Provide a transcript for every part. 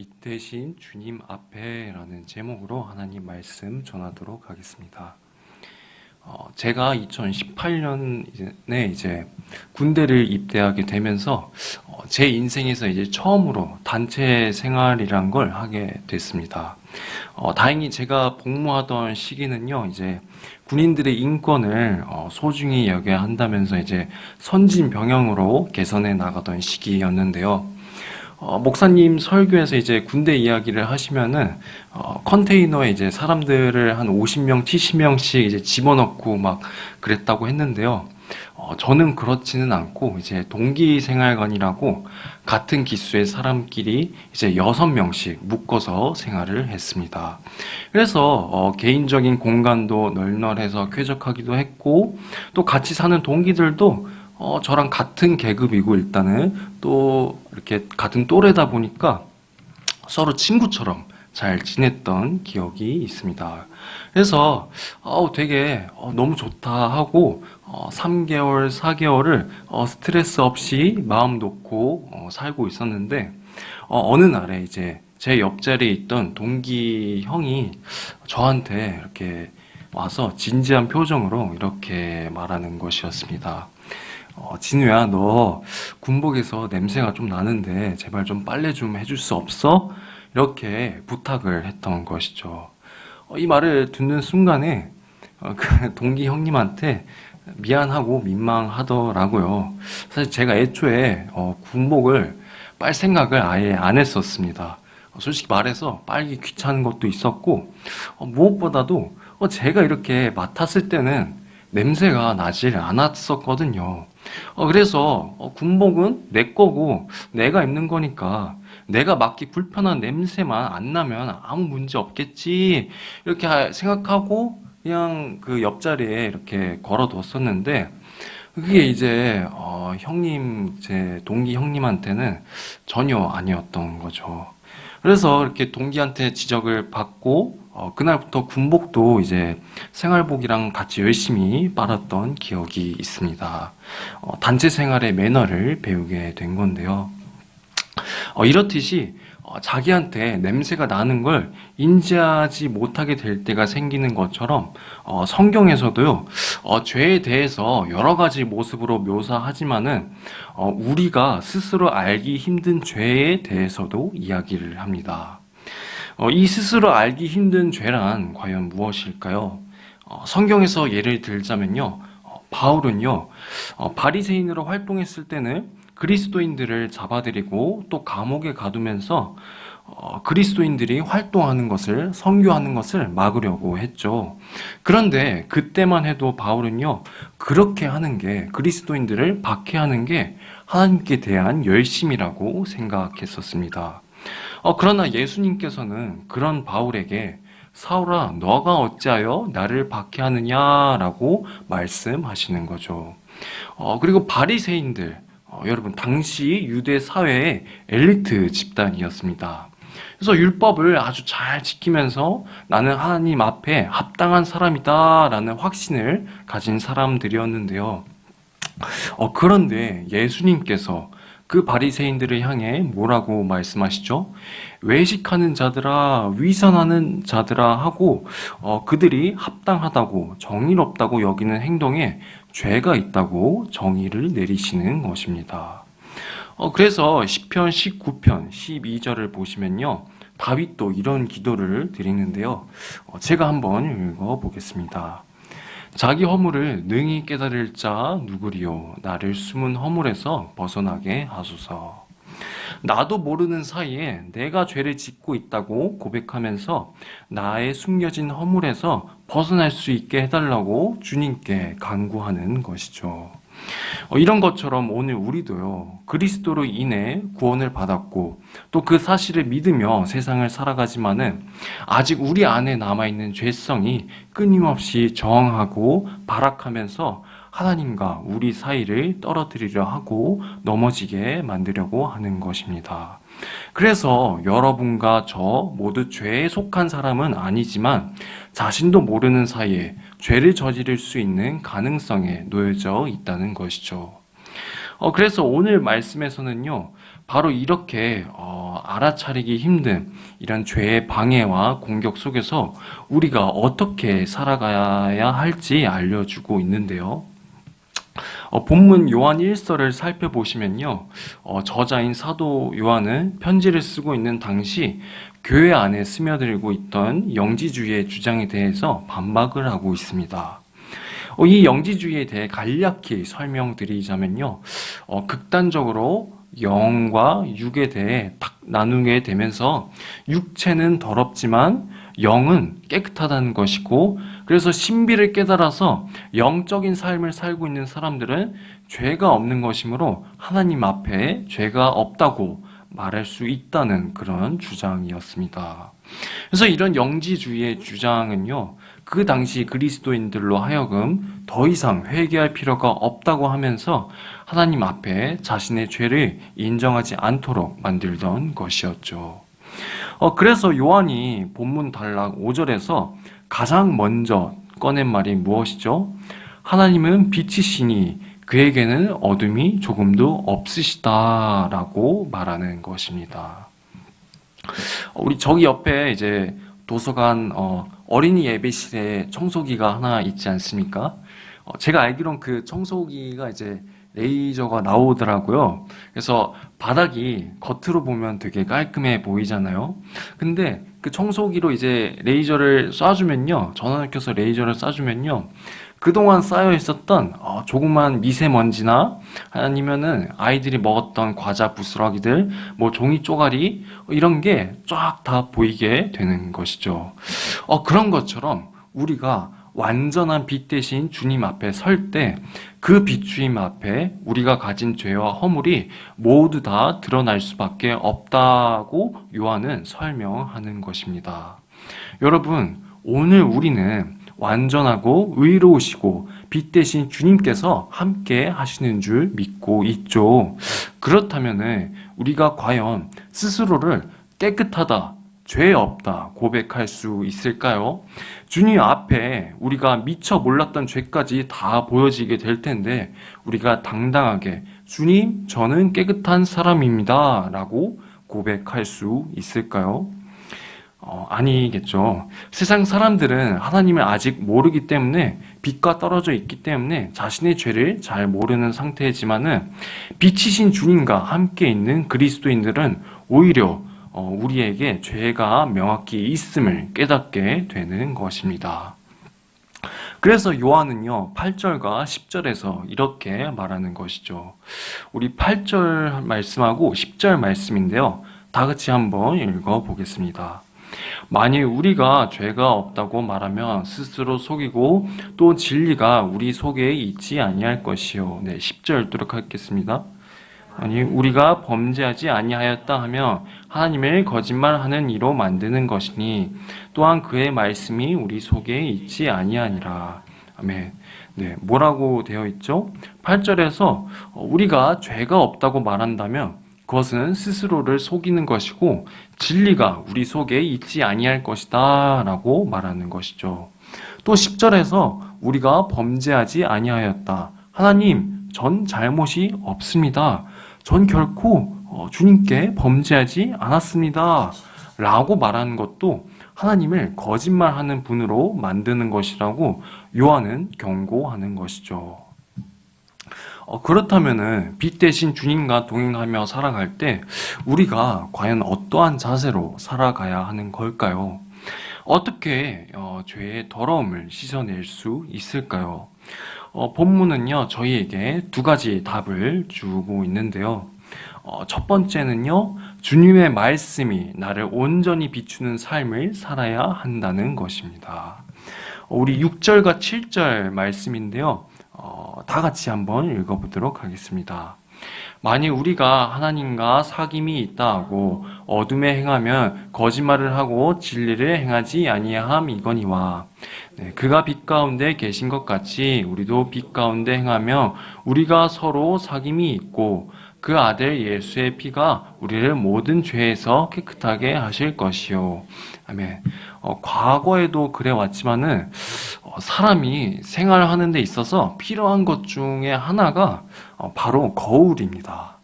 믿되신 주님 앞에 라는 제목으로 하나님 말씀 전하도록 하겠습니다. 제가 2018년에 이제 군대를 입대하게 되면서 제 인생에서 이제 처음으로 단체 생활이란 걸 하게 됐습니다. 다행히 제가 복무하던 시기는요, 이제 군인들의 인권을 소중히 여겨야 한다면서 이제 선진 병영으로 개선해 나가던 시기였는데요. 목사님 설교에서 이제 군대 이야기를 하시면은, 컨테이너에 이제 사람들을 한 50명, 70명씩 이제 집어넣고 막 그랬다고 했는데요. 저는 그렇지는 않고, 이제 동기생활관이라고 같은 기수의 사람끼리 이제 6명씩 묶어서 생활을 했습니다. 그래서, 개인적인 공간도 널널해서 쾌적하기도 했고, 또 같이 사는 동기들도 저랑 같은 계급이고 일단은 또 이렇게 같은 또래다 보니까 서로 친구처럼 잘 지냈던 기억이 있습니다. 그래서 되게 너무 좋다 하고 3개월, 4개월을 스트레스 없이 마음 놓고 살고 있었는데 어느 날에 이제 제 옆자리에 있던 동기 형이 저한테 이렇게 와서 진지한 표정으로 이렇게 말하는 것이었습니다. 진우야, 너 군복에서 냄새가 좀 나는데 제발 좀 빨래 좀 해줄 수 없어? 이렇게 부탁을 했던 것이죠. 이 말을 듣는 순간에 그 동기 형님한테 미안하고 민망하더라고요. 사실 제가 애초에 군복을 빨 생각을 아예 안 했었습니다. 솔직히 말해서 빨기 귀찮은 것도 있었고 무엇보다도 제가 이렇게 맡았을 때는 냄새가 나질 않았었거든요. 그래서 군복은 내 거고 내가 입는 거니까 내가 맡기 불편한 냄새만 안 나면 아무 문제 없겠지 이렇게 생각하고 그냥 그 옆자리에 이렇게 걸어뒀었는데 그게 이제 형님, 제 동기 형님한테는 전혀 아니었던 거죠. 그래서 이렇게 동기한테 지적을 받고 그날부터 군복도 이제 생활복이랑 같이 열심히 빨았던 기억이 있습니다. 단체 생활의 매너를 배우게 된 건데요. 이렇듯이 자기한테 냄새가 나는 걸 인지하지 못하게 될 때가 생기는 것처럼 성경에서도요, 죄에 대해서 여러 가지 모습으로 묘사하지만은 우리가 스스로 알기 힘든 죄에 대해서도 이야기를 합니다. 이 스스로 알기 힘든 죄란 과연 무엇일까요? 성경에서 예를 들자면요, 바울은요, 바리새인으로 활동했을 때는 그리스도인들을 잡아들이고 또 감옥에 가두면서 그리스도인들이 활동하는 것을, 선교하는 것을 막으려고 했죠. 그런데 그때만 해도 바울은요, 그렇게 하는 게, 그리스도인들을 박해하는 게 하나님께 대한 열심이라고 생각했었습니다. 그러나 예수님께서는 그런 바울에게 사울아, 너가 어찌하여 나를 박해하느냐라고 말씀하시는 거죠. 그리고 바리새인들, 여러분 당시 유대 사회의 엘리트 집단이었습니다. 그래서 율법을 아주 잘 지키면서 나는 하나님 앞에 합당한 사람이다라는 확신을 가진 사람들이었는데요. 그런데 예수님께서 그 바리새인들을 향해 뭐라고 말씀하시죠? 외식하는 자들아, 위선하는 자들아 하고 그들이 합당하다고 정의롭다고 여기는 행동에 죄가 있다고 정의를 내리시는 것입니다. 그래서 시편 19편 12절을 보시면요, 다윗도 이런 기도를 드리는데요. 제가 한번 읽어보겠습니다. 자기 허물을 능히 깨달을 자 누구리요? 나를 숨은 허물에서 벗어나게 하소서. 나도 모르는 사이에 내가 죄를 짓고 있다고 고백하면서 나의 숨겨진 허물에서 벗어날 수 있게 해달라고 주님께 간구하는 것이죠. 이런 것처럼 오늘 우리도요, 그리스도로 인해 구원을 받았고 또 그 사실을 믿으며 세상을 살아가지만은 아직 우리 안에 남아있는 죄성이 끊임없이 저항하고 발악하면서 하나님과 우리 사이를 떨어뜨리려 하고 넘어지게 만들려고 하는 것입니다. 그래서 여러분과 저 모두 죄에 속한 사람은 아니지만 자신도 모르는 사이에 죄를 저지를 수 있는 가능성에 놓여져 있다는 것이죠. 그래서 오늘 말씀에서는요, 바로 이렇게 알아차리기 힘든 이런 죄의 방해와 공격 속에서 우리가 어떻게 살아가야 할지 알려주고 있는데요. 본문 요한 1서를 살펴보시면요. 저자인 사도 요한은 편지를 쓰고 있는 당시 교회 안에 스며들고 있던 영지주의의 주장에 대해서 반박을 하고 있습니다. 이 영지주의에 대해 간략히 설명드리자면요. 극단적으로 영과 육에 대해 딱 나누게 되면서 육체는 더럽지만 영은 깨끗하다는 것이고, 그래서 신비를 깨달아서 영적인 삶을 살고 있는 사람들은 죄가 없는 것이므로 하나님 앞에 죄가 없다고 말할 수 있다는 그런 주장이었습니다. 그래서 이런 영지주의의 주장은요, 그 당시 그리스도인들로 하여금 더 이상 회개할 필요가 없다고 하면서 하나님 앞에 자신의 죄를 인정하지 않도록 만들던 것이었죠. 그래서 요한이 본문 단락 5절에서 가장 먼저 꺼낸 말이 무엇이죠? 하나님은 빛이시니 그에게는 어둠이 조금도 없으시다라고 말하는 것입니다. 우리 저기 옆에 이제 도서관 어린이 예배실에 청소기가 하나 있지 않습니까? 제가 알기론 그 청소기가 이제 레이저가 나오더라고요. 그래서 바닥이 겉으로 보면 되게 깔끔해 보이잖아요. 근데 그 청소기로 이제 레이저를 쏴주면요, 전원을 켜서 레이저를 쏴주면요, 그동안 쌓여 있었던 조그만 미세먼지나 아니면은 아이들이 먹었던 과자 부스러기들, 뭐 종이 쪼가리 이런 게 쫙 다 보이게 되는 것이죠. 그런 것처럼 우리가 완전한 빛 대신 주님 앞에 설 때 그 빛주임 앞에 우리가 가진 죄와 허물이 모두 다 드러날 수밖에 없다고 요한은 설명하는 것입니다. 여러분, 오늘 우리는 완전하고 의로우시고 빛 대신 주님께서 함께 하시는 줄 믿고 있죠. 그렇다면 우리가 과연 스스로를 깨끗하다, 죄 없다 고백할 수 있을까요? 주님 앞에 우리가 미처 몰랐던 죄까지 다 보여지게 될 텐데 우리가 당당하게 주님, 저는 깨끗한 사람입니다 라고 고백할 수 있을까요? 아니겠죠. 세상 사람들은 하나님을 아직 모르기 때문에 빛과 떨어져 있기 때문에 자신의 죄를 잘 모르는 상태이지만은 빛이신 주님과 함께 있는 그리스도인들은 오히려 우리에게 죄가 명확히 있음을 깨닫게 되는 것입니다. 그래서 요한은요, 8절과 10절에서 이렇게 말하는 것이죠. 우리 8절 말씀하고 10절 말씀인데요. 다 같이 한번 읽어보겠습니다. 만일 우리가 죄가 없다고 말하면 스스로 속이고 또 진리가 우리 속에 있지 아니할 것이요. 네, 10절 읽도록 하겠습니다. 아니 우리가 범죄하지 아니하였다 하며 하나님을 거짓말하는 이로 만드는 것이니 또한 그의 말씀이 우리 속에 있지 아니하니라. 아멘. 네, 뭐라고 되어 있죠? 8절에서 우리가 죄가 없다고 말한다면 그것은 스스로를 속이는 것이고 진리가 우리 속에 있지 아니할 것이다 라고 말하는 것이죠. 또 10절에서 우리가 범죄하지 아니하였다. 하나님, 전 잘못이 없습니다. 전 결코 주님께 범죄하지 않았습니다 라고 말하는 것도 하나님을 거짓말하는 분으로 만드는 것이라고 요한은 경고하는 것이죠. 그렇다면은 빛 대신 주님과 동행하며 살아갈 때 우리가 과연 어떠한 자세로 살아가야 하는 걸까요? 어떻게 죄의 더러움을 씻어낼 수 있을까요? 본문은요, 저희에게 두 가지 답을 주고 있는데요. 첫 번째는요, 주님의 말씀이 나를 온전히 비추는 삶을 살아야 한다는 것입니다. 우리 6절과 7절 말씀인데요. 다 같이 한번 읽어보도록 하겠습니다. 만일 우리가 하나님과 사귐이 있다 하고 어둠에 행하면 거짓말을 하고 진리를 행하지 아니함이거니와 그가 빛 가운데 계신 것 같이 우리도 빛 가운데 행하며 우리가 서로 사귐이 있고 그 아들 예수의 피가 우리를 모든 죄에서 깨끗하게 하실 것이요. 아멘. 과거에도 그래왔지만은 사람이 생활하는 데 있어서 필요한 것 중에 하나가 바로 거울입니다.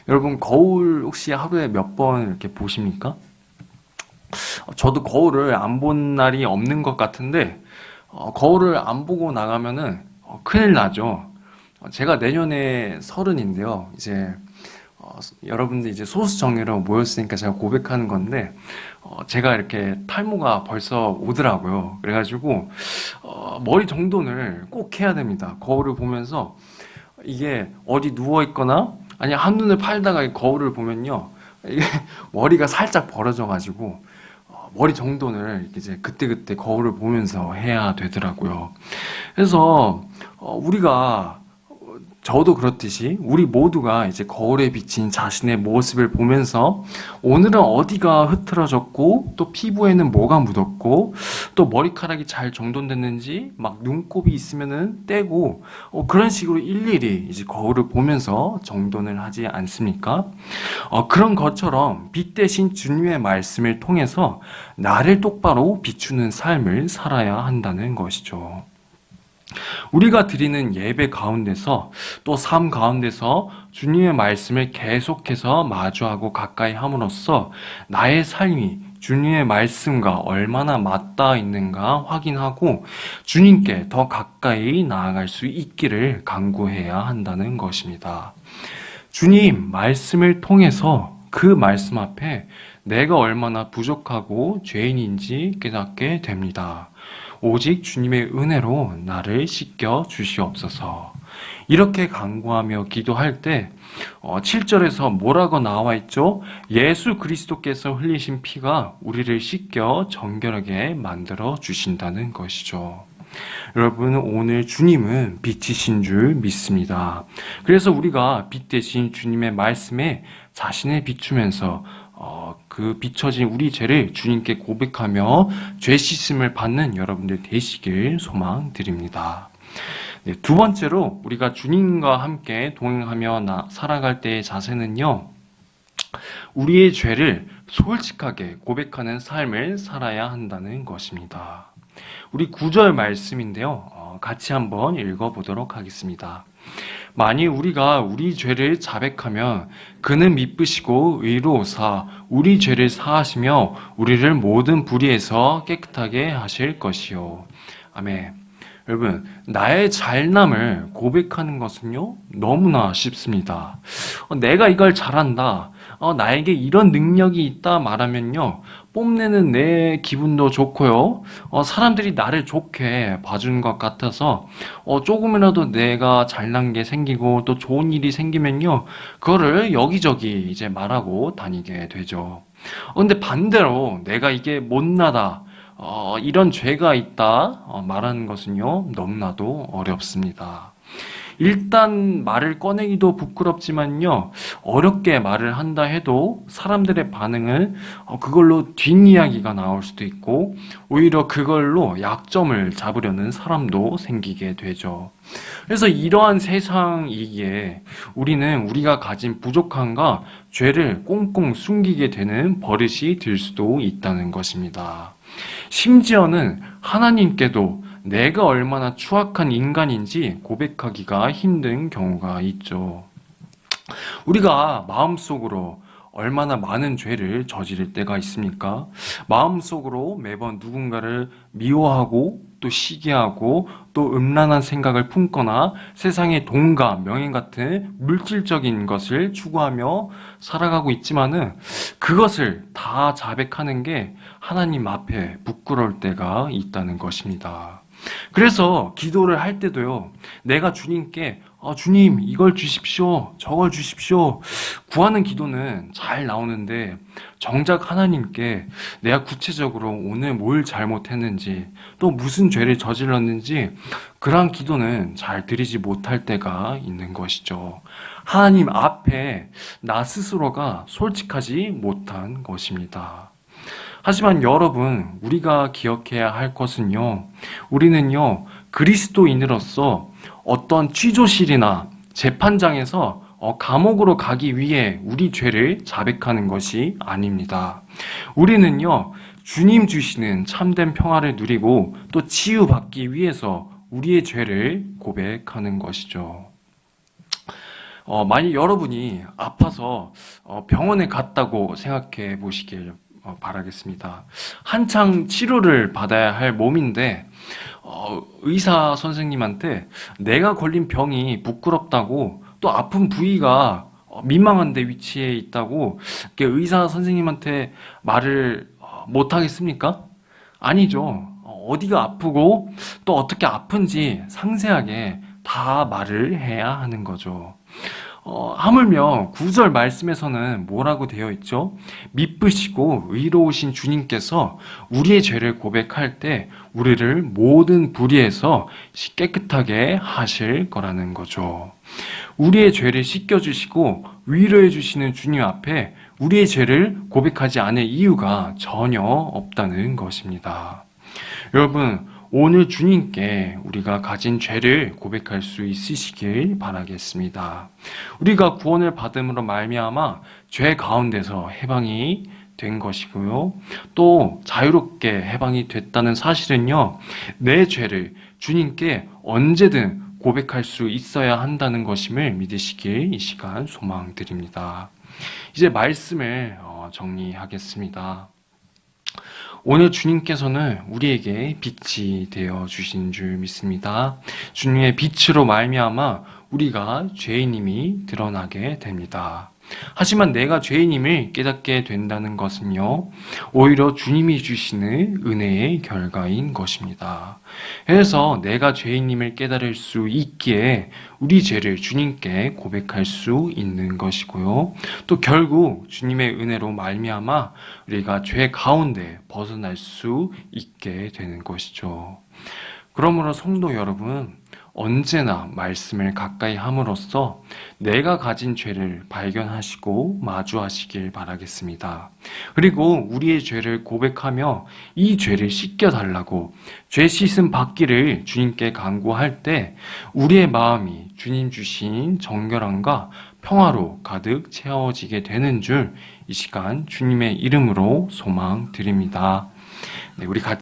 여러분, 거울 혹시 하루에 몇 번 이렇게 보십니까? 저도 거울을 안 본 날이 없는 것 같은데, 거울을 안 보고 나가면은 큰일 나죠. 제가 내년에 30인데요. 이제 여러분들 이제 소수 정예로 모였으니까 제가 고백하는 건데, 제가 이렇게 탈모가 벌써 오더라고요. 그래가지고 머리 정돈을 꼭 해야 됩니다. 거울을 보면서 이게 어디 누워 있거나 아니 한눈을 팔다가 이 거울을 보면요, 이게 머리가 살짝 벌어져가지고 머리 정돈을 이렇게 이제 그때그때 거울을 보면서 해야 되더라고요. 그래서 우리가 저도 그렇듯이 우리 모두가 이제 거울에 비친 자신의 모습을 보면서 오늘은 어디가 흐트러졌고 또 피부에는 뭐가 묻었고 또 머리카락이 잘 정돈됐는지 막 눈곱이 있으면은 떼고 그런 식으로 일일이 이제 거울을 보면서 정돈을 하지 않습니까? 그런 것처럼 빛 대신 주님의 말씀을 통해서 나를 똑바로 비추는 삶을 살아야 한다는 것이죠. 우리가 드리는 예배 가운데서 또 삶 가운데서 주님의 말씀을 계속해서 마주하고 가까이 함으로써 나의 삶이 주님의 말씀과 얼마나 맞닿아 있는가 확인하고 주님께 더 가까이 나아갈 수 있기를 간구해야 한다는 것입니다. 주님 말씀을 통해서 그 말씀 앞에 내가 얼마나 부족하고 죄인인지 깨닫게 됩니다. 오직 주님의 은혜로 나를 씻겨 주시옵소서. 이렇게 간구하며 기도할 때 7절에서 뭐라고 나와 있죠? 예수 그리스도께서 흘리신 피가 우리를 씻겨 정결하게 만들어 주신다는 것이죠. 여러분, 오늘 주님은 빛이신 줄 믿습니다. 그래서 우리가 빛 대신 주님의 말씀에 자신을 비추면서 그 비춰진 우리 죄를 주님께 고백하며 죄 씻음을 받는 여러분들 되시길 소망드립니다. 네, 두 번째로 우리가 주님과 함께 동행하며 살아갈 때의 자세는요, 우리의 죄를 솔직하게 고백하는 삶을 살아야 한다는 것입니다. 우리 9절 말씀인데요, 같이 한번 읽어보도록 하겠습니다. 만일 우리가 우리 죄를 자백하면 그는 미쁘시고 의로우사 우리 죄를 사하시며 우리를 모든 불의에서 깨끗하게 하실 것이요. 아멘. 여러분, 나의 잘남을 고백하는 것은요, 너무나 쉽습니다. 내가 이걸 잘한다, 나에게 이런 능력이 있다 말하면요, 뽐내는 내 기분도 좋고요, 사람들이 나를 좋게 봐주는 것 같아서 조금이라도 내가 잘난 게 생기고 또 좋은 일이 생기면요, 그거를 여기저기 이제 말하고 다니게 되죠. 근데 반대로 내가 이게 못나다, 이런 죄가 있다 말하는 것은요, 너무나도 어렵습니다. 일단 말을 꺼내기도 부끄럽지만요, 어렵게 말을 한다 해도 사람들의 반응은 그걸로 뒷이야기가 나올 수도 있고 오히려 그걸로 약점을 잡으려는 사람도 생기게 되죠. 그래서 이러한 세상이기에 우리는 우리가 가진 부족함과 죄를 꽁꽁 숨기게 되는 버릇이 들 수도 있다는 것입니다. 심지어는 하나님께도 내가 얼마나 추악한 인간인지 고백하기가 힘든 경우가 있죠. 우리가 마음속으로 얼마나 많은 죄를 저지를 때가 있습니까? 마음속으로 매번 누군가를 미워하고 또 시기하고 또 음란한 생각을 품거나 세상의 돈과 명예 같은 물질적인 것을 추구하며 살아가고 있지만은 그것을 다 자백하는 게 하나님 앞에 부끄러울 때가 있다는 것입니다. 그래서 기도를 할 때도요, 내가 주님께 주님 이걸 주십시오, 저걸 주십시오 구하는 기도는 잘 나오는데 정작 하나님께 내가 구체적으로 오늘 뭘 잘못했는지 또 무슨 죄를 저질렀는지 그러한 기도는 잘 드리지 못할 때가 있는 것이죠. 하나님 앞에 나 스스로가 솔직하지 못한 것입니다. 하지만 여러분, 우리가 기억해야 할 것은요, 우리는요, 그리스도인으로서 어떤 취조실이나 재판장에서 감옥으로 가기 위해 우리 죄를 자백하는 것이 아닙니다. 우리는요, 주님 주시는 참된 평화를 누리고 또 치유받기 위해서 우리의 죄를 고백하는 것이죠. 만약 여러분이 아파서 병원에 갔다고 생각해 보시길 바라겠습니다. 한창 치료를 받아야 할 몸인데 의사 선생님한테 내가 걸린 병이 부끄럽다고, 또 아픈 부위가 민망한 데 위치해 있다고 이렇게 의사 선생님한테 말을 못 하겠습니까? 아니죠. 어디가 아프고 또 어떻게 아픈지 상세하게 다 말을 해야 하는 거죠. 하물며 구절 말씀에서는 뭐라고 되어 있죠? 미쁘시고 의로우신 주님께서 우리의 죄를 고백할 때 우리를 모든 불의에서 깨끗하게 하실 거라는 거죠. 우리의 죄를 씻겨주시고 위로해주시는 주님 앞에 우리의 죄를 고백하지 않을 이유가 전혀 없다는 것입니다. 여러분, 오늘 주님께 우리가 가진 죄를 고백할 수 있으시길 바라겠습니다. 우리가 구원을 받음으로 말미암아 죄 가운데서 해방이 된 것이고요. 또 자유롭게 해방이 됐다는 사실은요, 내 죄를 주님께 언제든 고백할 수 있어야 한다는 것임을 믿으시길 이 시간 소망드립니다. 이제 말씀을 정리하겠습니다. 오늘 주님께서는 우리에게 빛이 되어 주신 줄 믿습니다. 주님의 빛으로 말미암아 우리가 죄인임이 드러나게 됩니다. 하지만 내가 죄인임을 깨닫게 된다는 것은요, 오히려 주님이 주시는 은혜의 결과인 것입니다. 그래서 내가 죄인임을 깨달을 수 있기에 우리 죄를 주님께 고백할 수 있는 것이고요. 또 결국 주님의 은혜로 말미암아 우리가 죄 가운데 벗어날 수 있게 되는 것이죠. 그러므로 성도 여러분, 언제나 말씀을 가까이 함으로써 내가 가진 죄를 발견하시고 마주하시길 바라겠습니다. 그리고 우리의 죄를 고백하며 이 죄를 씻겨달라고 죄 씻음 받기를 주님께 간구할 때 우리의 마음이 주님 주신 정결함과 평화로 가득 채워지게 되는 줄 이 시간 주님의 이름으로 소망드립니다. 네, 우리 같이